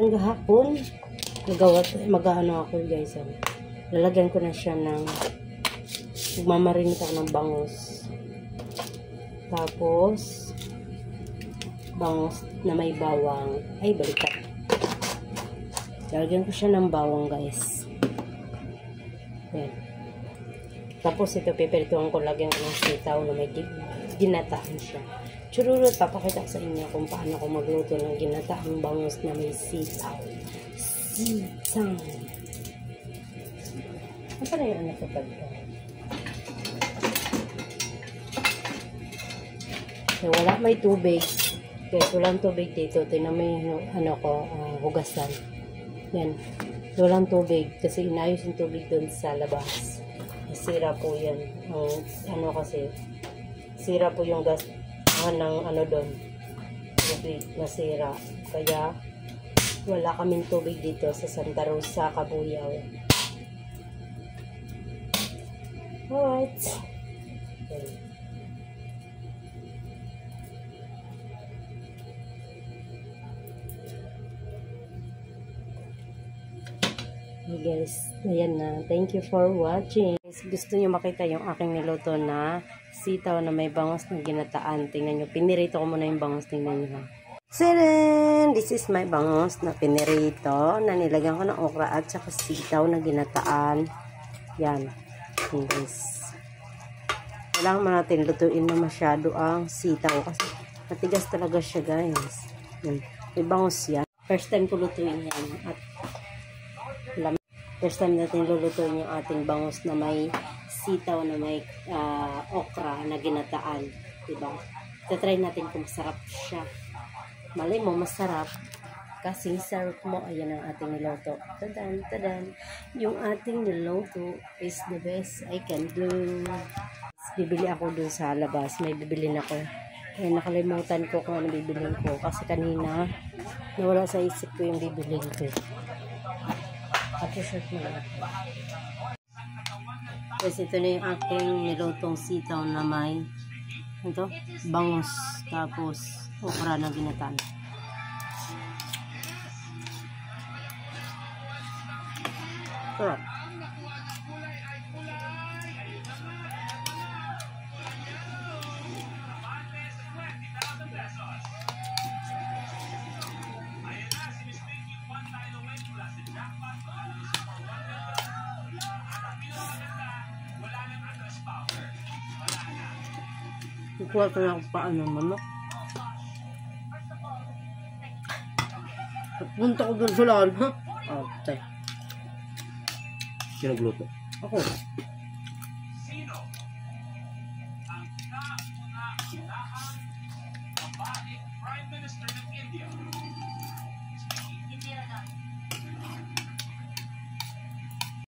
natin gahapon. Mag-ano ako guys. Lalagyan ko na siya ng magmamarinate ako ng bangus. Tapos bangus na may bawang. Ay, baliktad. Lalagyan ko siya ng bawang guys. Ayan. Tapos ito, pipirituhan ko, lagyan ko ng sitaw na may ginataan siya. Chururut, papakita ko sa inyo kung paano ko magluto ng ginataang bangus na may sitaw. Sitaw. Ano na yung anak ko pagka? So, wala may tubig. Guys, walang tubig dito. Tingnan mo yung ano ko, hugasan. Yan. Walang tubig kasi inayos yung tubig doon sa labas. Sira po yan. Ano kasi, sira po yung gas ng ano doon. Tubig nasira. Kaya, wala kaming tubig dito sa Santa Rosa, Cabuyao. Alright. Hey guys, ayan na. Thank you for watching. Gusto nyo makita yung aking niluto na sitaw na may bangus na ginataan. Tingnan nyo. Pinirito ko muna yung bangus. Tingnan nyo. Siren! This is my bangus na pinirito. Na nilagyan ko ng okra at saka sitaw na ginataan. Yan. Yan guys. Kailangan man natin lutuin na masyado ang sitaw. Kasi matigas talaga siya guys. Yan. May bangus yan. First time ko lutuin yan. At first time natin lulutuin yung ating bangus na may sitaw na may okra na ginataan. Diba? Tatry natin kung masarap siya. Malay mo, masarap. Kasi sarap mo. Ayan ang ating niluto. Tadan, tadan. Yung ating niluto is the best I can do. Bibili ako dun sa labas. May bibilin ako. Ay, nakalimutan ko kung ano bibilin ko. Kasi kanina, nawala sa isip ko yung bibilin ko. At-shirt mo lang ako. Kasi ito na yung aking nilutong sitaw na may ito, bangus. Tapos, okra na ginataan. Sarap. Ikuha ko lang paano manok. Punta ko dun sa lahat, ha? Okay. Sino nagluto? Ako. Sino ang kauna-unahang babaeng Prime Minister ng India?